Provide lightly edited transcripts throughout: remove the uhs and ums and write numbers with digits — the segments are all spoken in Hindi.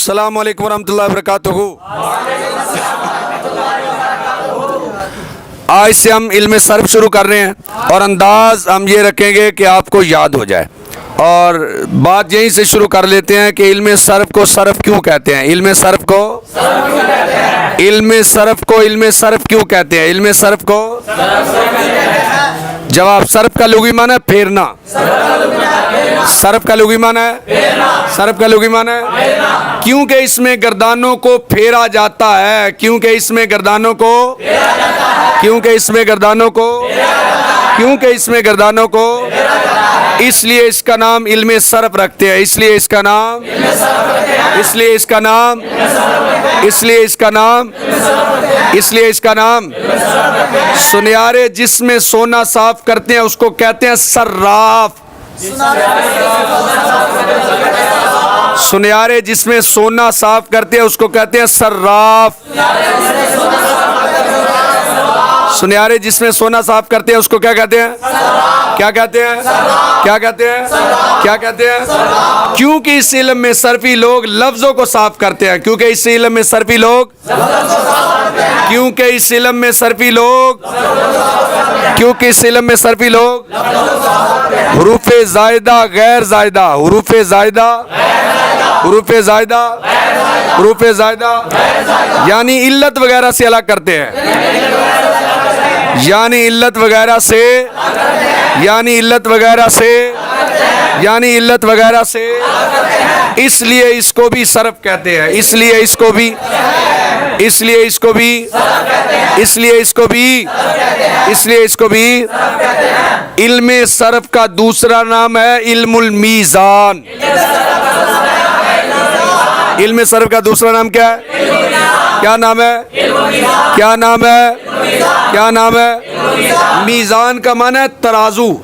अस्सलामु अलैकुम वरहमतुल्लाहि वबरकातुहू। आज से हम इल्म सर्फ शुरू कर रहे हैं और अंदाज हम ये रखेंगे कि आपको याद हो जाए। और बात यहीं से शुरू कर लेते हैं कि इल्म सर्फ को सर्फ क्यों कहते हैं। इल्म सर्फ को इल्म सर्फ क्यों कहते हैं। इल्म सर्फ को जवाब, सर्फ का लुग़वी माना है फेरना। सर्फ का लुग़वी माना है सर्फ का लुग़वी माना है क्योंकि इसमें गर्दानों को फेरा जाता है। क्योंकि इसमें गर्दानों को इसलिए इसका नाम इल्म सर्फ रखते हैं। इसलिए इसका नाम सुनियारे जिसमें सोना साफ करते हैं उसको कहते हैं सर्राफ। सुनियारे जिसमें सोना साफ करते हैं उसको कहते हैं सर्राफ। सुनियारे जिसमें सोना साफ करते हैं उसको क्या कहते हैं? क्या कहते हैं? क्योंकि इस इल्म में सर्फी लोग लफ्जों को साफ करते हैं। क्योंकि इस इल्म में सर्फी लोग हुरूफे ज़ायदा गैर ज़ायदा यानी इल्लत वगैरह से अलग करते हैं। यानी इल्लत वगैरह से इसलिए इसको भी सर्फ कहते हैं। इसलिए इसको भी इल्म सर्फ का दूसरा नाम है इल्मुल मीज़ान। इल्म सर्फ का दूसरा नाम क्या है? क्या नाम है? मीज़ान का माना है तराजू।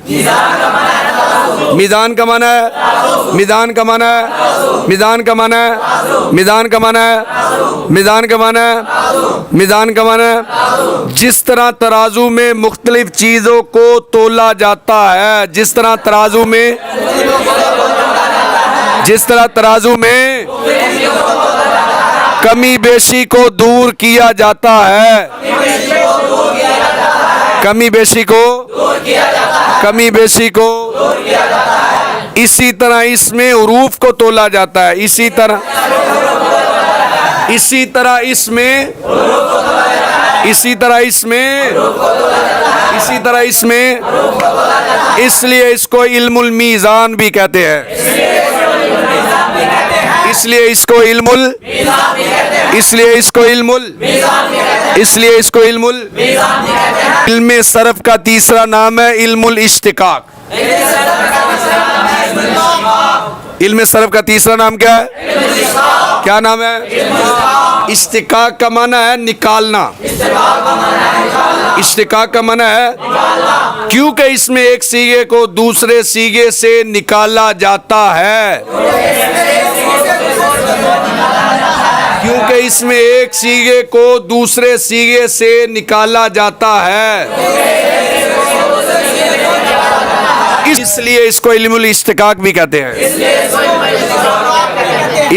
मीज़ान का माना है जिस तरह तराजू में मुख्तलिफ चीज़ों को तोला जाता है। जिस तरह तराजू में कमी बेशी को दूर किया जाता है। इसी तरह इसमें उरूफ को तोला जाता है। इसी तरह इसमें इसलिए इसको इल्मुल मीज़ान भी कहते हैं। इसलिए इसको इल्मुल इल्म सर्फ का तीसरा नाम है इल्मुल इश्तिकाक। इल्म सर्फ का तीसरा नाम क्या है? क्या नाम है? इश्तिकाक का माना है निकालना। इश्तिकाक का माना है क्योंकि इसमें एक सीगे को दूसरे सीगे से निकाला जाता है। क्योंकि इसमें एक सीगे को दूसरे सीगे से निकाला जाता है इसलिए इसको इल्मुल इश्तिकाक भी कहते हैं।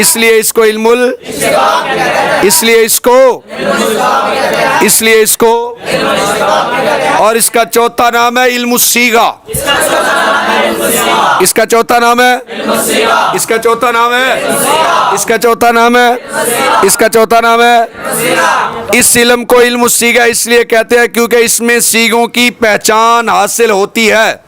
इसलिए इसको और इसका चौथा नाम है इल्मुस्सीगा। इसका चौथा नाम है इस इल्म को इल्मुस्सीगा इसलिए कहते हैं क्योंकि इसमें सीगों की पहचान हासिल होती है।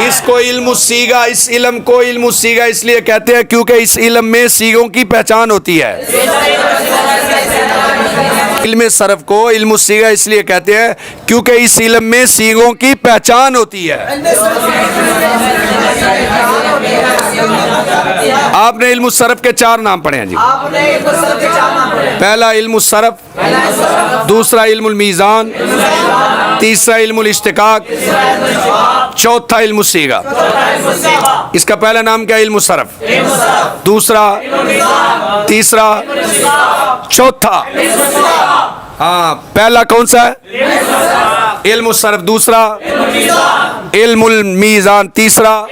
इसको इल्मुस्सीगा इस इल्म को इल्मुस्सीगा इसलिए कहते हैं क्योंकि इस इल्म में सीगों की पहचान होती है। इल्म सर्फ को इल्मुस्सीगा इसलिए कहते हैं क्योंकि इस इल्म में सीगों की पहचान होती है। आपने इल्म सर्फ के 4 नाम पढ़े हैं जी। पहला इल्म सर्फ, दूसरा इल्मुल मीज़ान, तीसरा इल्मुल इश्तिकाक, चौथा इल्मुस्सीगा। इसका पहला नाम क्या है? इल्म सर्फ। दूसरा, तीसरा, चौथा। हाँ, पहला कौन सा है? इल्म सर्फ। दूसरा इल्मुल मीज़ान। तीसरा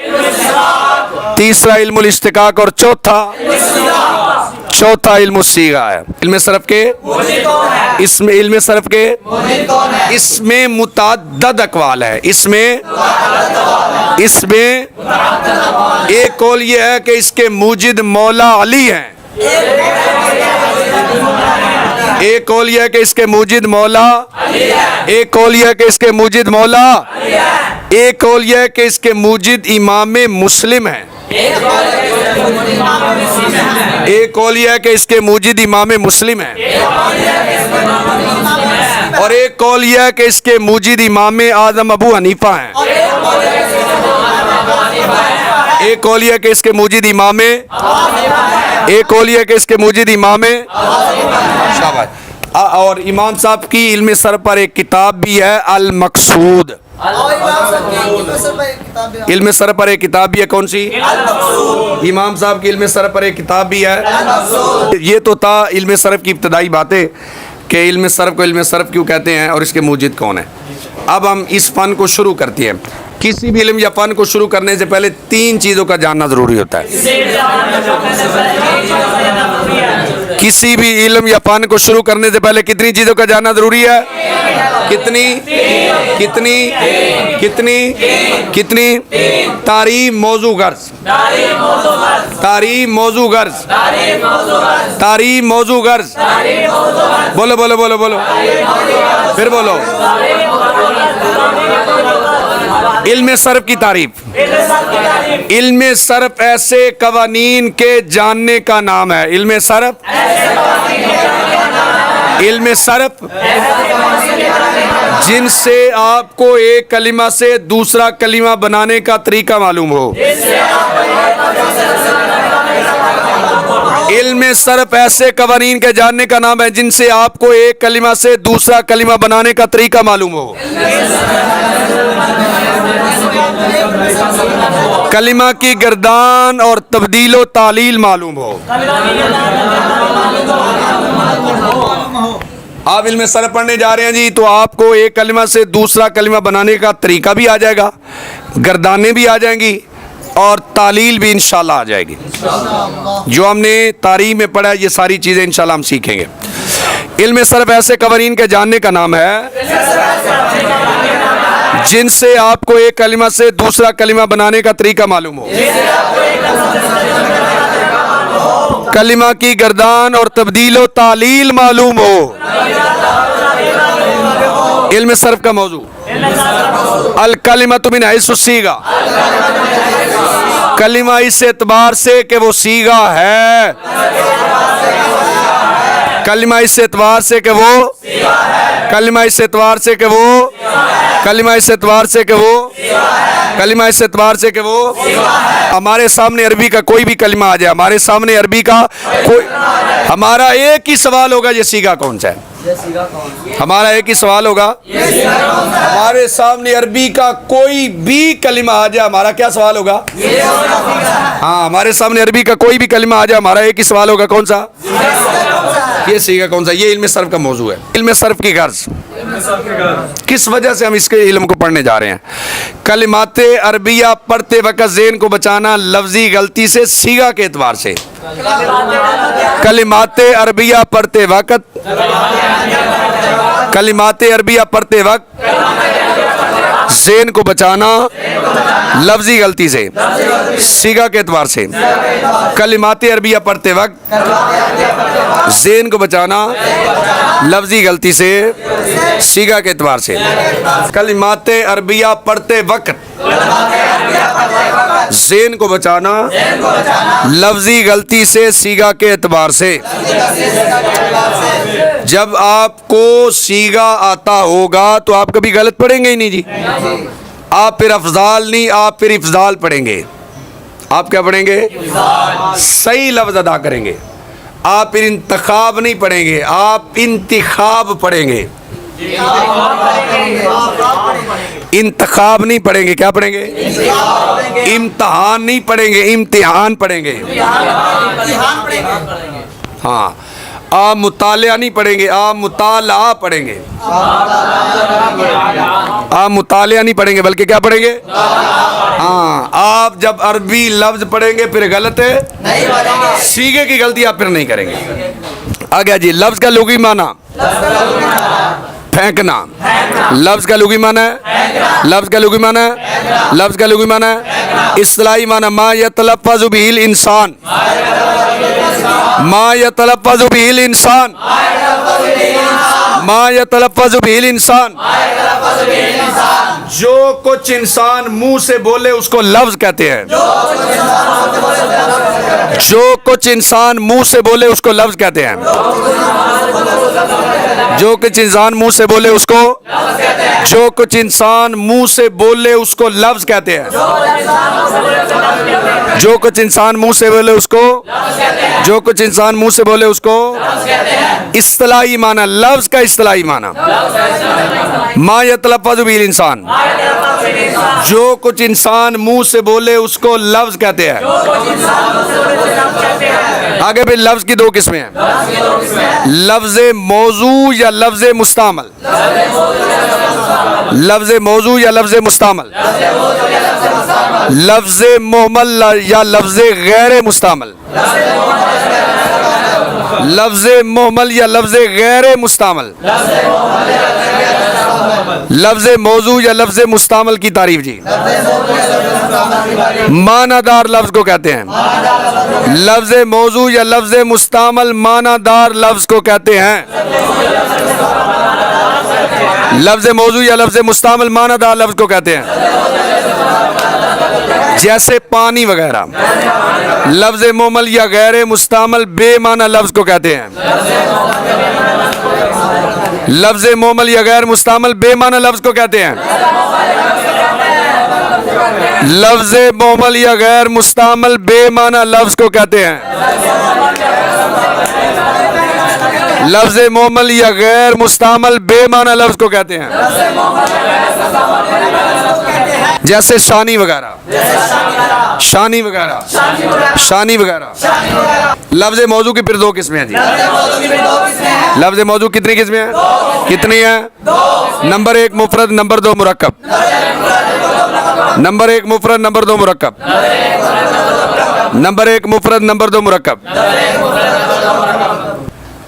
तीसरा इल्मुल इश्तिकाक और चौथा इल्म सीगा है। इल्म सरफ के इसमें इल्म सरफ के इसमें मुतअद्दिद अक़वाल है। इसमें एक कौल ये है कि इसके मूजिद मौला अली हैं, एक कौल ये है कि इसके मूजिद मौला, एक कौल ये है कि इसके मूजिद मौला, एक कौल ये है कि इसके मूजिद इमाम मुस्लिम हैं, एक कौल ये है कि इसके मूजिद इमाम मुस्लिम हैं, और एक कौल ये है कि इसके मूजिद इमाम आज़म अबू हनीफा हैं, एक कौल ये है कि इसके मूजिद इमाम, एक कौल ये है कि इसके मूजिद इमाम। शाबाश। और इमाम साहब की इल्म सर पर एक किताब भी है अल मकसूद, इल्म सर पर एक किताब भी है। कौन सी? इमाम साहब की इल्म सर पर एक किताब भी है। ये तो था इल्म सरफ की इब्तदाई बातें कि इल्म सरफ को इल्म सरफ क्यों कहते हैं और इसके मूजिद कौन है। अब हम इस फ़न को शुरू करते हैं। किसी भी इल्म या फ़न को शुरू करने से पहले 3 चीज़ों का जानना ज़रूरी होता है। किसी भी इल्म या फ़न को शुरू करने से पहले कितनी चीज़ों का जानना ज़रूरी है? कितनी कितनी कितनी कितनी? तारीम, मौजू, गर्ज। तारीम, मौजू, गर्ज। तारीम, मौजू, गर्ज। बोलो बोलो बोलो बोलो, फिर बोलो। इल्म सरफ की तारीफ। इल्म सरफ ऐसे कवानीन के जानने का नाम है। इल्म सरफ, इल्म सरफ जिनसे आपको एक कलिमा से दूसरा कलिमा बनाने का तरीका मालूम हो। इल्म सरफ ऐसे कवानीन के जानने का नाम है जिनसे आपको एक कलिमा से दूसरा कलिमा बनाने का तरीका मालूम हो। कलिमा की गर्दान और तब्दील व तालील मालूम हो। आप इल्म सरफ पढ़ने जा रहे हैं जी, तो आपको एक कलिमा से दूसरा कलिमा बनाने का तरीका भी आ जाएगा, गर्दानें भी आ जाएंगी और तालील भी इंशाल्लाह आ जाएगी। जो हमने तारीख में पढ़ा है ये सारी चीज़ें इंशाल्लाह हम सीखेंगे। इल्म सरफ ऐसे कवानीन के जानने का नाम है जिनसे आपको एक कलिमा से दूसरा कलिमा बनाने का तरीका मालूम हो। कलिमा की गर्दान और तब्दील व तालील मालूम हो। इल्म सरफ का मौजू अल कलिमतु मिन हैसु सीगा। कलिमा इस एतबार से कि वो सीगा है। कलिमा इस एतबार से कि वो, कलिमा इस एतबार से कि वो, कलिमा इस एतबार से कि वो, कलिमा इस एतबार से कि वो। हमारे सामने अरबी का कोई भी कलिमा आ जाए, हमारे सामने अरबी का कोई, हमारा एक ही सवाल होगा ये सीगा कौन सा है। हमारा एक ही सवाल होगा, हमारे सामने अरबी का कोई भी कलिमा आ जाए, हमारा क्या सवाल होगा? हाँ, हमारे सामने अरबी का कोई भी कलिमा आ जाए, हमारा एक ही सवाल होगा, कौन सा? ये सीगा कौन सा। ये इल्म सरफ का मौजू है। इल्म सरफ की गर्ज, किस वजह से हम इसके इल्म को पढ़ने जा रहे हैं? कलिमाते अरबिया पढ़ते वक्त ज़हन को बचाना लफ्जी गलती से सीगा के एतबार से। कलिमाते अरबिया पढ़ते वक्त, कलिमाते अरबिया पढ़ते वक्त ज़हन को बचाना लफ्जी गलती से सीगा के एतबार से। कलिमाते अरबिया पढ़ते वक्त ज़हन को बचाना लफ्जी गलती से सीगा के एतबार से। कलिमाते अरबिया पढ़ते वक्त ज़हन को बचाना लफ्जी गलती से सीगा के एतबार से। जब आपको सीगा आता होगा तो आप कभी गलत पढ़ेंगे ही नहीं जी। आप फिर अफजाल नहीं, आप फिर इफ्जाल पढ़ेंगे। आप क्या पढ़ेंगे? सही लफ्ज अदा करेंगे। आप फिर इंतखाब नहीं पढ़ेंगे, आप इंतिखाब पढ़ेंगे। इंतखाब नहीं पढ़ेंगे, क्या पढ़ेंगे? इम्तिहान नहीं पढ़ेंगे, इम्तिहान पढ़ेंगे। हाँ, आप मुतालिया नहीं पढ़ेंगे, आप मुताला पढ़ेंगे। आप मुतालिया नहीं पढ़ेंगे बल्कि क्या पढ़ेंगे? हाँ, आप जब अरबी लफ्ज पढ़ेंगे फिर गलत है सीगे की गलती आप फिर नहीं करेंगे। आ गया जी। लफ्ज का लुगी माना फेंकना। लफ्ज का लुगी माना है, लफ्ज का लुगी माना है, लफ्ज का लुगी माना है। इस्तिलाही माना मा यतलफ़्फ़ज़ु बिहिल इंसान, मा यतलफ़्फ़ज़ु बिहिल इंसान, मा यतलफ़्फ़ज़ु बिहिल इंसान। जो कुछ इंसान मुंह से बोले उसको लफ्ज कहते हैं। जो कुछ इंसान मुंह से बोले उसको लफ्ज कहते हैं। जो कुछ इंसान मुंह से बोले उसको, जो कुछ इंसान मुंह से बोले उसको लफ्ज कहते हैं। जो कुछ इंसान मुंह से बोले उसको, जो कुछ इंसान मुंह से बोले उसको इस्तिलाही माना। लफ्ज का इस्तिलाही माना मा यतलफ़्फ़ज़ु बिहिल इंसान। जो कुछ इंसान मुंह से बोले उसको लफ्ज कहते हैं। आगे फिर लफ्ज की दो किस्में हैं, लफ्ज मौजू या लफ्ज मुस्तामल। लफ्ज मौजू या लफ्ज मुस्तामल, लफ्ज मुहमल या लफ्ज गैर मुस्तामल, लफ्ज मुहमल या लफ्ज गैर मुस्तामल। लफ्ज मौजू या लफ्ज मुस्तामल की तारीफ जी। मानादार लफ्ज को कहते हैं। लफ्ज मौजू या लफ्ज मुस्तामल मानादार लफ्ज को कहते हैं। लफ्ज मौजू या लफ्ज मुस्तामल मानादार लफ्ज को कहते हैं। जैसे पानी वगैरह। लफ्ज मुमल या गैर मुस्तामल बेमाना लफ्ज को कहते हैं। लफ्ज मुमल या गैर मुस्तामल बेमाना लफ्ज को कहते हैं। लफ्ज मुमल या गैर मुस्तामल बेमाना लफ्ज को कहते हैं। लफ्ज मुमल या गैर मुस्तामल बेमाना लफ्ज को कहते हैं। जैसे शानी वगैरह, शानी वगैरह, शानी वगैरह। लफ्ज मौजू की फिर दो किस्में हैं जी। लफ्ज मौजू कितनी किस्में हैं? कितनी है? नंबर एक मुफरद, नंबर दो मुरक्कब। नंबर एक मुफरद, नंबर दो मुरक्कब। नंबर एक मुफरद, नंबर दो मुरक्कब।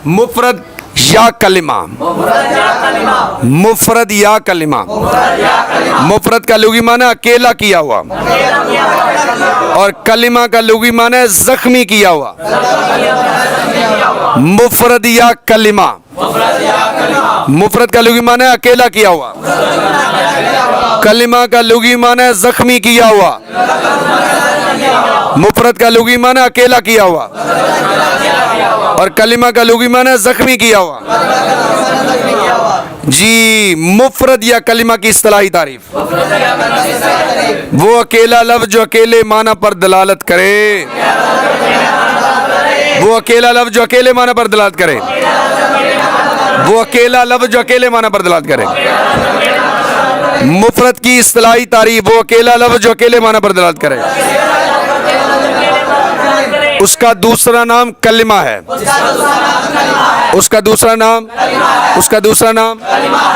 मुफरद या कलिमा, मुफरद या कलिमा। मुफरद का लुगी माना अकेला किया हुआ और कलिमा का लुगी माना जख्मी किया हुआ। मुफरद या कलिमा। मुफरद का लुगी माना अकेला किया हुआ, कलिमा का लुगी माना जख्मी किया हुआ। मुफरद का लुगी माना अकेला किया हुआ और कलिमा का लुगी माना जख्मी किया हुआ जी। मुफरद या कलिमा की इस्तिलाही तारीफ, वो अकेला लफ्ज जो अकेले माना पर दलालत करे। वो अकेला लफ्ज जो अकेले माना पर दलालत करे। वो अकेला लफ्ज जो अकेले माना पर दलालत करे। मुफरद की इस्तिलाही तारीफ, वो अकेला लफ्ज जो अकेले माना पर दलालत करे। उसका दूसरा नाम कलिमा है। उसका दूसरा नाम, उसका दूसरा नाम,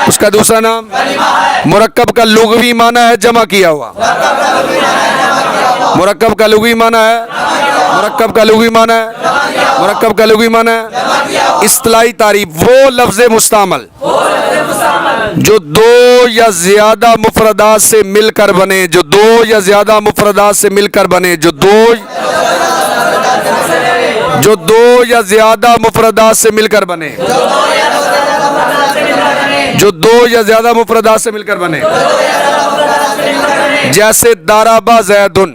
उसका दूसरा नाम मुरक्कब का लुग़वी माना है जमा किया हुआ। मुरक्कब का लुग़वी माना है, मुरक्कब का लुग़वी माना है, मुरक्कब का लुग़वी माना है। इस्तिलाही तारीफ, वो लफ्ज़ मुस्तामल जो दो या ज्यादा मुफरदात से मिलकर बने, जो दो या ज्यादा मुफरदात से मिलकर बने, जो दो या ज्यादा मुफरदात से मिलकर बने, जो दो या ज्यादा मुफरदात से मिलकर बने। जैसे दाराबा जैदुन,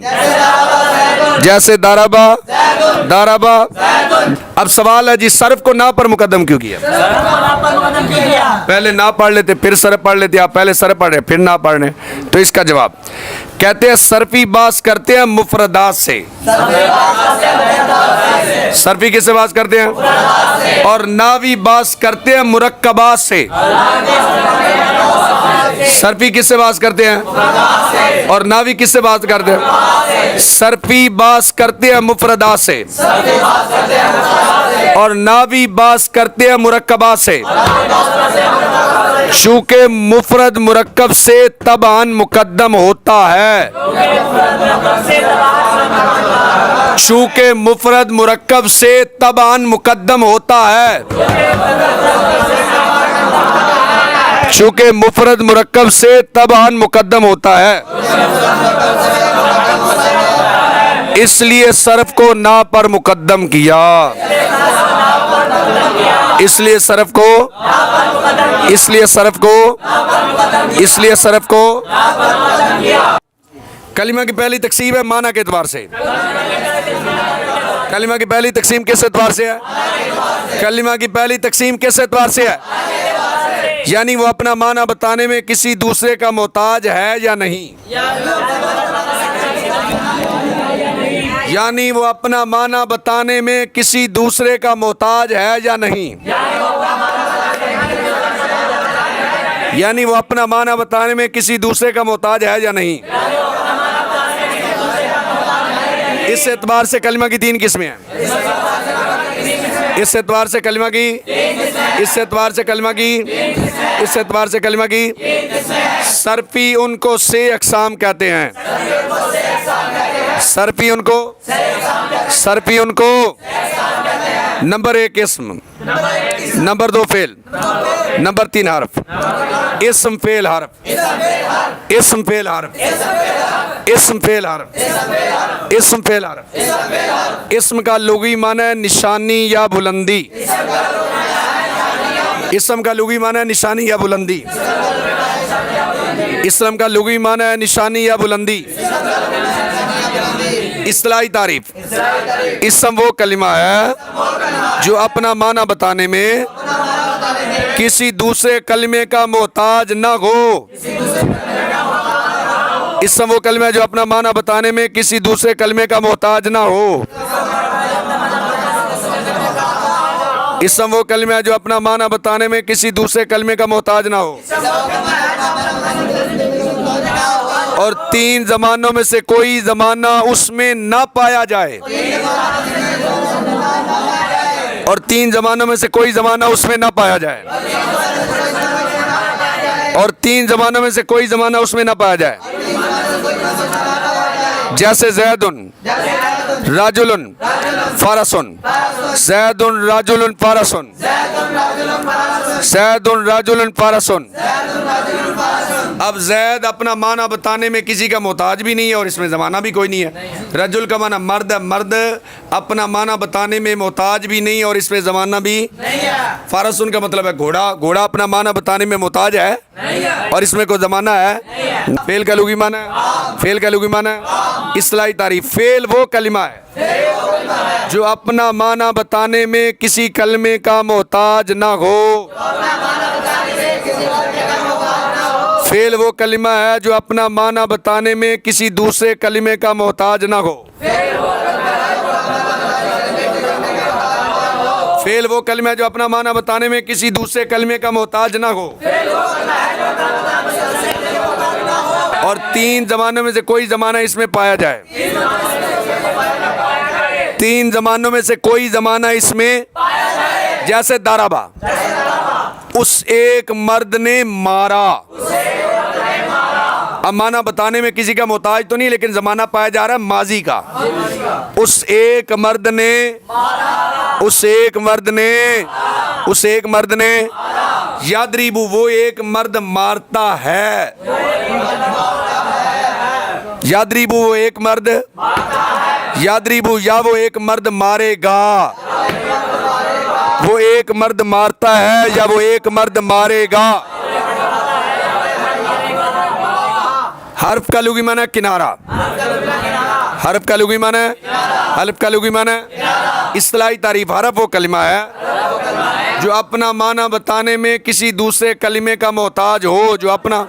जैसे दाराबा, दाराबा। अब सवाल है जी, सर्फ को ना पर मुकद्दम क्यों किया? पहले ना पढ़ लेते फिर सर्फ पढ़ लेते, आप पहले सर्फ पढ़ रहे फिर ना पढ़ रहे। तो इसका जवाब कहते हैं सर्फी बास करते हैं मुफरदात से। सर्फी किससे बास करते हैं? और नावी बास करते हैं मुरक्कबात से। सर्फी किससे बास करते हैं और नावी किससे बात करते हैं? सर्फी बास करते हैं मुफरदात से। और नावी बास करते हैं मुरक्कबा से, चूँकि मुफरद मुरक्कब से तबान मुकद्दम होता है, चूँकि मुफरद मुरक्कब से तबान मुकद्दम होता है, चूँकि मुफरद मुरक्कब से तबान मुकद्दम होता है, इसलिए सर्फ को ना पर मुकद्दम किया, इसलिए सर्फ को, इसलिए सर्फ को, इसलिए सर्फ को। कलिमा की पहली तकसीम है माना के एतबार से। कलिमा की पहली तकसीम किस एतबार से है? कलिमा की पहली तकसीम किस एतबार से है? यानी वो अपना माना बताने में किसी दूसरे का मोहताज है या नहीं, यानी वो अपना माना बताने में किसी दूसरे का मोहताज है या नहीं, यानी वो अपना माना बताने में किसी दूसरे का मोहताज है या नहीं। इस एतबार से कलिमा की 3 किस्में हैं। इस एतबार से कलिमा की, इस एतबार से कलिमा की, इस एतबार से कलिमा की सरफी उनको से अक़साम कहते हैं। सरफी उनको, सरफी उनको नंबर 1 इस्म, नंबर 2 फेल, नंबर 3 हर्फ। इस्म फेल हर्फ, इस्म फेल हर्फ, इस्म फेल हर्फ, इस्म फेल हर्फ। इस्म का लुगी माना है निशानी या बुलंदी, इस्म का लुगी माना है निशानी या बुलंदी, इस्म का लुगी माना है निशानी या बुलंदी। इस्तिलाही तारीफ, इस्म वो कलिमा है जो अपना माना बताने में किसी दूसरे कलिमे का मोहताज न हो। इस्म वो कलिमा है जो अपना माना बताने में किसी दूसरे कलिमे का मोहताज न हो। इस्म वो कलिमा है जो अपना माना बताने में किसी दूसरे कलिमे का मोहताज ना हो। और 3 ज़मानों में से कोई ज़माना उसमें ना पाया जाए, और 3 ज़मानों में से कोई ज़माना उसमें ना पाया जाए, और 3 ज़मानों में से कोई ज़माना उसमें ना पाया जाए। जैसे ज़ैदुन राजुलन फारसुन, ज़ैदुन राजुलन फारसुन, ज़ैदुन राजुलन फारसुन। अब जैद अपना माना बताने में किसी का मोहताज भी नहीं है और इसमें ज़माना भी कोई नहीं है। रजुल का माना मर्द, मर्द अपना माना बताने में मोहताज भी नहीं और इसमें ज़माना भी नहीं है। फारसुन का मतलब है घोड़ा, घोड़ा अपना माना बताने में मोहताज है और इसमें कोई ज़माना है। फेल का लुगी माना है, फेल का लुगी माना है। इस्तिलाही तारीफ, फेल वो कलिमा है जो अपना माना बताने में किसी कलमे का मोहताज ना हो। फेल वो कलिमा है जो अपना माना बताने में किसी दूसरे कलिमे का मोहताज ना हो। फेल वो कलिमा है जो अपना माना बताने में किसी दूसरे कलिमे का मोहताज ना हो। और 3 ज़मानों में से कोई ज़माना इसमें पाया जाए। 3 ज़मानों में से कोई ज़माना इसमें, जैसे दाराबा, उस एक मर्द ने मारा। अब माना बताने में किसी का मोहताज तो नहीं, लेकिन ज़माना पाया जा रहा है माजी का। उस एक मर्द ने, उस एक मर्द ने, उस एक मर्द ने, यादरीबू वो एक मर्द मारता है। यादरीबू वो एक मर्द, यादरीबू या वो एक मर्द मारेगा। वो एक मर्द मारता है या वो एक मर्द मारेगा। हर्फ का लुगी माना किनारा, हर्फ का लुगी माना, हर्फ का लुगी माना। इस्तिलाही तारीफ, हर्फ वो कलिमा है जो अपना माना बताने में किसी दूसरे कलिमे का मोहताज हो। जो अपना,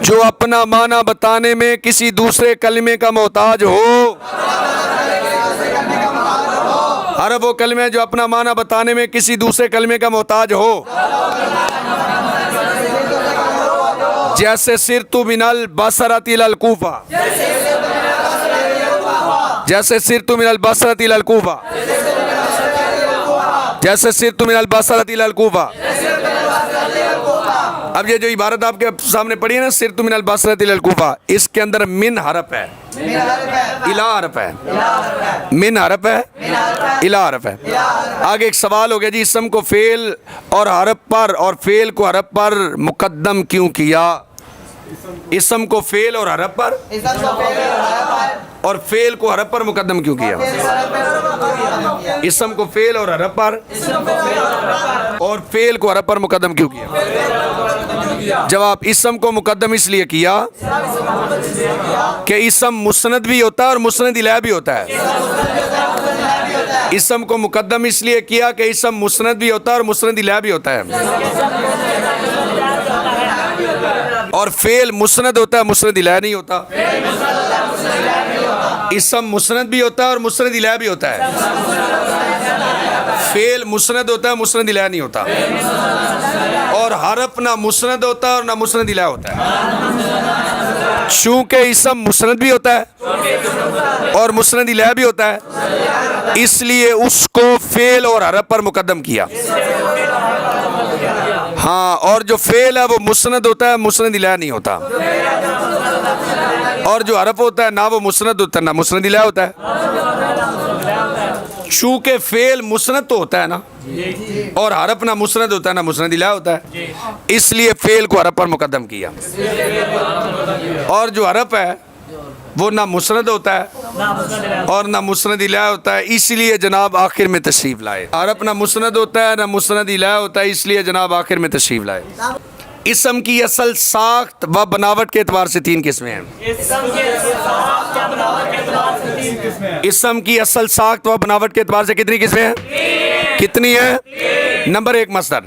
जो अपना माना बताने में किसी दूसरे कलिमे का मोहताज हो। हर्फ वो कलिमा है जो अपना माना बताने में किसी दूसरे कलिमे का मोहताज हो। जैसे सिरतु बिनल बसरतिल कूफा, जैसे सिरतु मिनल बसरत इलल कूफा, जैसे सिरतु मिनल बसरत इलल कूफा। अब ये जो इबारत आपके सामने पढ़ी है ना, सिरतु मिनल बसरत इलल कूफा, इसके अंदर मिन हरफ है, इला हरफ है, मिन हरफ है, इला हरफ है। आगे एक सवाल हो गया जी, इसम को फेल और हरफ पर और फेल को हरफ पर मुकद्दम क्यों किया? इसम को फेल और हरफ पर और फेल को हरफ पर मुकद्दम क्यों किया? इसम को फेल और हरफ पर और फेल को हरफ पर मुकद्दम क्यों किया? जवाब, इसम को मुकद्दम इसलिए किया कि इसम मुस्नद भी होता है और मुस्नद इलाह भी होता है। इसम को मुकद्दम इसलिए किया कि इसम मुस्नद भी होता है और मुस्नद इलाह भी होता है। और फेल मुस्नद होता है, मुस्नद इलाह नहीं होता। इसम मुस्नद भी होता है और मुस्नद इलाह भी होता है। फेल मुस्नद होता है, मुस्नद इलाह नहीं होता। और हरफ ना मुस्नद होता है और ना मुस्नद इलाह होता है। चूंकि इसम मुस्नद भी होता है और मुस्नद इलाह भी होता है, इसलिए उसको फेल और हरफ पर मुकद्दम किया। हाँ, और जो फेल है वो मुस्नद होता है, मुस्नद इलाह नहीं होता। और जो हरफ होता है ना वो मुस्नद होता है ना मुस्नद इलाह होता है। चूंकि फेल मुस्नद तो होता है ना, और हरफ ना मुस्नद होता है ना मुस्नद इलाह होता है, इसलिए फेल को हरफ पर मुकद्दम किया। और जो हरफ है वो ना मुस्नद होता है और ना मुस्नद इलाह होता है, इसलिए जनाब आखिर में तशरीफ लाए। हरफ ना मुस्नद होता है ना मुस्नद इलाह होता है, इसलिए जनाब आखिर में तशरीफ लाए। इसम की असल साख्त व बनावट के एतबार से 3 किस्में हैं। इसम की असल साख्त व बनावट के एतबार से कितनी किस्में हैं? कितनी है? नंबर 1 मस्दर,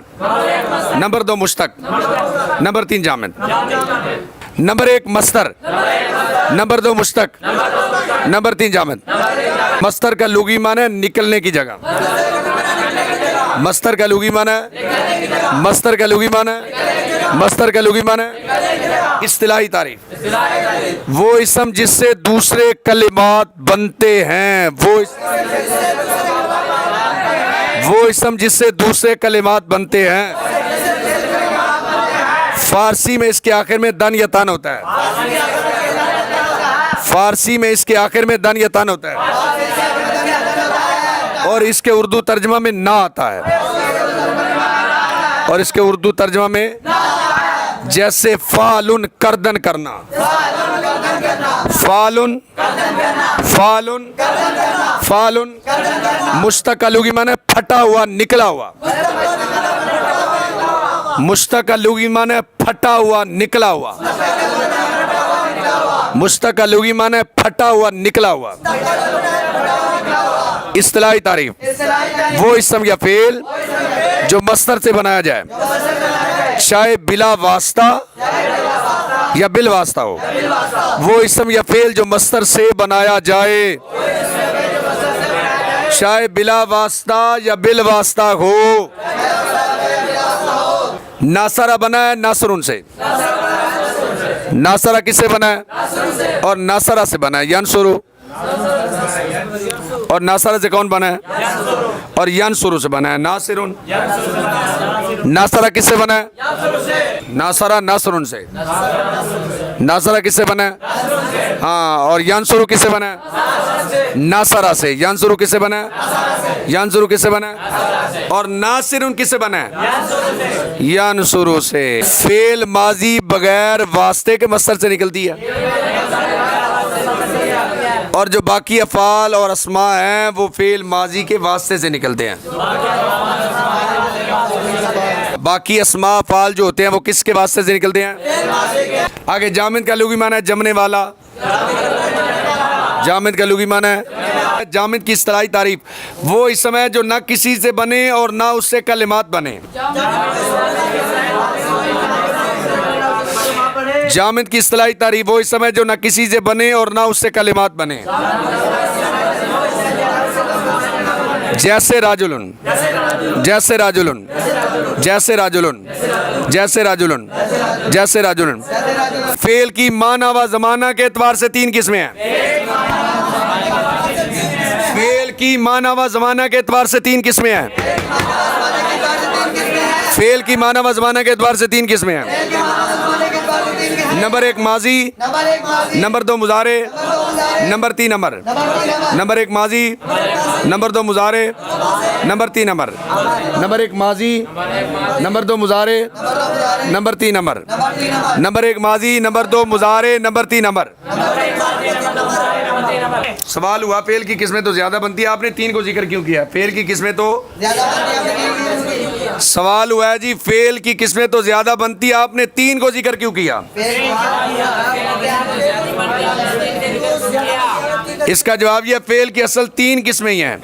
नंबर 2 मुश्तक, नंबर 3 जामिद। नंबर 1 मस्दर, नंबर 2 मुश्तक, नंबर 3 जामिद। मस्दर का लुगी माने निकलने की जगह। मस्दर का लुगी माने, मस्दर का लुगी माने, मस्दर का लुगी माने इस्तिलाही तारीफ, वो इसम जिससे दूसरे कलिमात बनते हैं। वो इसम जिससे दूसरे कलिमात बनते हैं। फारसी में इसके आखिर में दन या तन होता है। फारसी में इसके आखिर में दन या तन होता है और इसके उर्दू तर्जमा में ना आता है। और इसके उर्दू तर्जमा में जैसे फालुन करदन करना, फालुन फालुन फालुन। मुश्तक का लुगी माने फटा हुआ, निकला हुआ। मुश्तक का लुगी माने फटा हुआ, निकला हुआ। मुश्तक का लुगी माने फटा हुआ, निकला हुआ। इस्तिलाही तारीफ, वो इसम या फेल जो मस्दर से बनाया जाए, चाहे बिला वास्ता या बिल वास्ता हो। वो इसम या फेल जो मस्दर से बनाया जाए, चाहे बिला वास्ता या बिल वास्ता हो। नासरा बना है नासरुन से। नासरा किससे बना है? और नासरा से बना है यनसुरु। और नासरा से कौन बना है? और यनसुरु से बना है नासिरुन। नासरा किससे बना है? नासरा नसरुन से। नासरा किससे बना है? हाँ, और यनसुरु किससे बना है? नासरा से। यनसुरु किससे बना है? यनसुरु किससे बना है? और नासिरुन किससे बना है? यनसुरु से। फेल माजी बगैर वास्ते के मस्दर से निकलती है, और जो बाकी अफ़ाल और अस्मा हैं वो फेल माजी के वास्ते से निकलते हैं। बाकी अस्मा अफ़ाल जो होते हैं वो किसके वास्ते से निकलते हैं? आगे जामिद का लुगी माना है जमने वाला। जामिद का लुगी माना है, जामिद की इस्तिलाही तारीफ, वो इसम है जो ना किसी से बने और ना उससे कलिमात बने। जामिद की इस्तिलाही तारीफ, वो इसम है जो ना किसी से बने और ना उससे कलिमात बने। जैसे राजुलन, जैसे राजुलन, जैसे राजुलन, जैसे राजुलन, जैसे राजुलन। फेल की माना व ज़माना के एतबार से 3 किस्में हैं। की माना व ज़माना के एतबार से 3 किस्में हैं। फेल की माना व ज़माना के एतबार से 3 किस्में हैं। नंबर 1 माजी, नंबर 2 मुजारे, नंबर 3 अमर। नंबर 1 माजी, नंबर 2 मुजारे, नंबर 3 अमर। नंबर 1 माजी, नंबर 2 मुजारे, नंबर 3 अमर। नंबर 1 माजी, नंबर 2 मुजारे, नंबर 3 अमर। सवाल हुआ फेल की किस्में तो ज्यादा बनती है, आपने 3 को जिक्र क्यों किया? फेल की किस्में तो सवाल हुआ है जी, फेल की किस्में तो ज्यादा बनती है, आपने 3 को जिक्र क्यों किया? इसका जवाब यह, फेल की असल 3 किस्में ही हैं।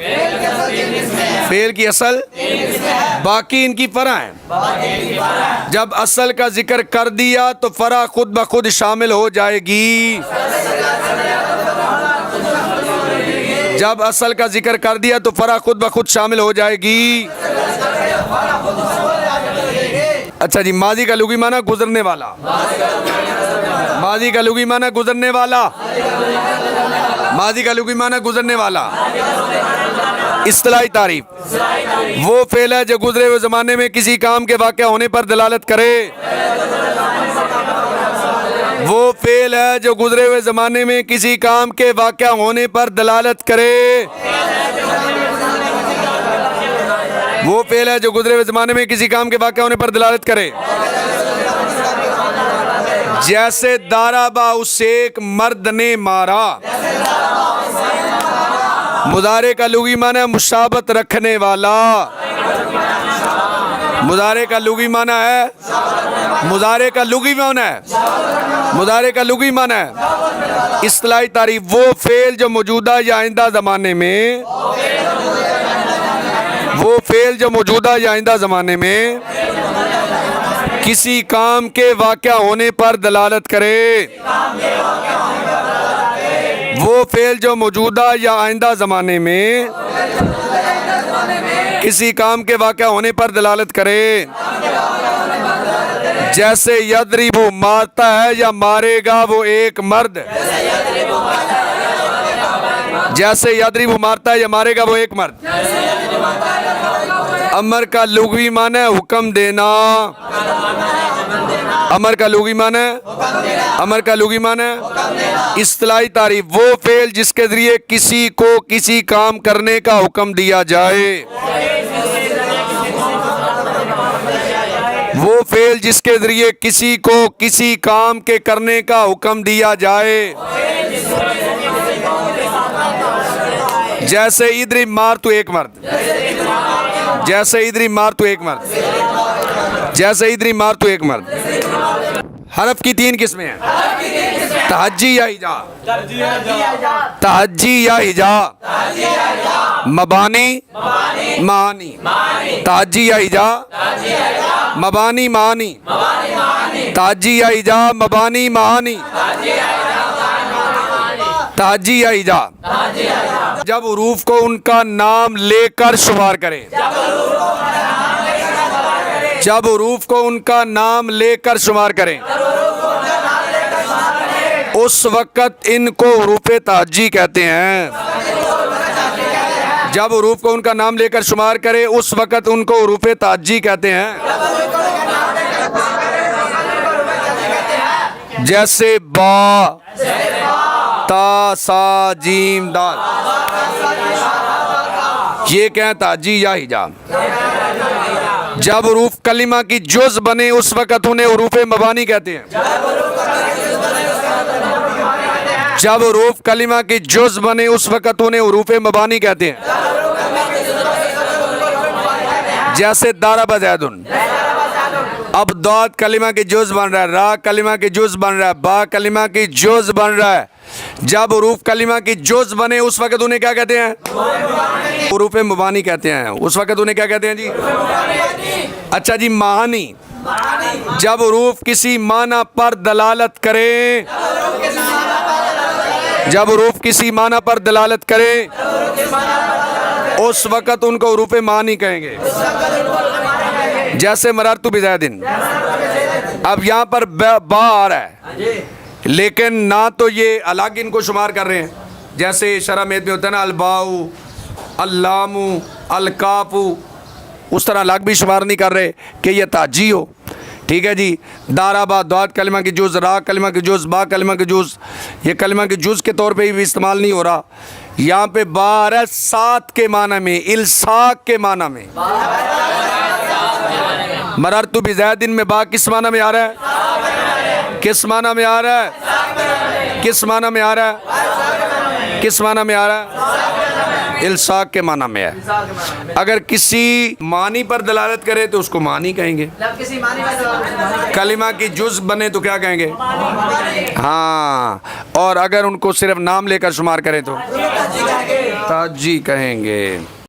फेल की असल, बाकी इनकी फरा हैं। जब असल का जिक्र कर दिया तो फरा खुद ब खुद शामिल हो जाएगी। जब असल का जिक्र कर दिया तो फरा खुद ब खुद शामिल हो जाएगी। अच्छा जी, माजी का लुगी माना गुजरने वाला। माजी का लुगी माना गुजरने वाला। माजी का लुगी माना गुजरने वाला। इस्तिलाही तारीफ, वो फेल है जो गुजरे हुए ज़माने में किसी काम के वाक़या होने पर दलालत करे। वो फेल है जो गुजरे हुए ज़माने में किसी काम के वाक़या होने पर दलालत करे। वो फेल है जो गुजरे हुए ज़माने में किसी काम के वाक़या होने पर दलालत करे। जैसे दाराबा उसे एक मर्द ने मारा। मुजारे का लुगी माना मुशाबत रखने वाला। मुजारे का लुगी माना है, मुजारे का लुगी माना है, मुजारे का लुगी माना है। इस्तिलाही तारीफ, वो फेल जो मौजूदा या आइंदा ज़माने में, वो फेल जो मौजूदा या आइंदा ज़माने में किसी काम के वाक़या होने पर दलालत करे। वो फेल जो मौजूदा या आइंदा ज़माने में किसी काम के वाक़या होने पर दलालत करे। जैसे यदरिबु मारता है या मारेगा वो एक मर्द। जैसे यदरिबु मारता है या मारेगा वो एक मर्द। अमर का लुग़वी माना है हुक्म देना। अमर का लुग़वी माना है, अमर का लुग़वी माना है। इस्तिलाही तारीफ, वो फेल जिसके ज़रिए किसी को किसी काम करने का हुक्म दिया जाए। वो फेल जिसके ज़रिए किसी को किसी काम के करने का हुक्म दिया जाए। जैसे इधरी मार तू एक मर्द। जैसे इधरी मार तू एक मर्द। जैसे इधरी मार तू एक मर्द। हरफ की 3 किस्में हैं, तहज्जी या हिजा। तहज्जी या हिजा, मबानी मानी। तहज्जी या हिजा, मबानी मानी। तहज्जी या हिजा, मबानी मानी। तहज्जी या हिजा, जब हुरूफ को उनका नाम लेकर शुमार करें। जब हुरूफ को उनका नाम लेकर शुमार करें उस वक़्त इनको हुरूफ तहज्जी कहते हैं। जब हुरूफ को उनका नाम लेकर शुमार करे उस वक़्त उनको हुरूफ तहज्जी कहते हैं। जैसे बा, ता, सा, जीम, दाल, ये क्या है? तहज्जी या हिजा। जब हुरूफ कलिमा की जुज़ बने उस वक़्त उन्हें हुरूफ मबानी कहते हैं। जब हुरूफ कलिमा की जुज़ बने उस वक़्त उन्हें हुरूफ मबानी कहते हैं। जैसे दारबा ज़ैदुन, अब दाद कलिमा की जुज़ बन रहा है, रा कलिमा की जुज़ बन रहा है, बा कलिमा की जुज़ बन रहा है। जब हुरूफ कलिमा की जुज़ बने उस वक़्त उन्हें क्या कहते हैं? हुरूफ मबानी कहते हैं। उस वक़्त उन्हें क्या कहते हैं जी? अच्छा जी, मानी, जब हुरूफ किसी माना पर दलालत करें। जब हुरूफ किसी माना पर दलालत करें उस वक़्त उनको हुरूफ मानी कहेंगे। जैसे मररतु बिज़ैदिन, अब यहाँ पर बा आ रहा है लेकिन ना तो ये अलग इनको शुमार कर रहे हैं, जैसे शरह में होता है ना अलबाऊ अल्लामु, अलकाफू, उस तरह अलग भी शुमार नहीं कर रहे कि ये ताजी हो। ठीक है जी। दाराबा, दाद कलमा की जुज़, रा कलमा की जुज़, बा कलमा की जुज़, ये कलमा की जुज़ के तौर पे भी इस्तेमाल नहीं हो रहा। यहाँ पे बारह सात के माना में, इल्साक के माना में। मररतु बिज़ैदिन में बा किस माना में आ रहा है? किस माना में आ रहा है? किस माना में आ रहा है? किस माना में आ रहा है? इल्साक के माना में है। अगर किसी मानी पर दलालत करे तो उसको मानी कहेंगे। कलिमा की जुज़ बने तो क्या कहेंगे? हाँ। और अगर उनको सिर्फ नाम लेकर शुमार करें तो ताजी कहेंगे।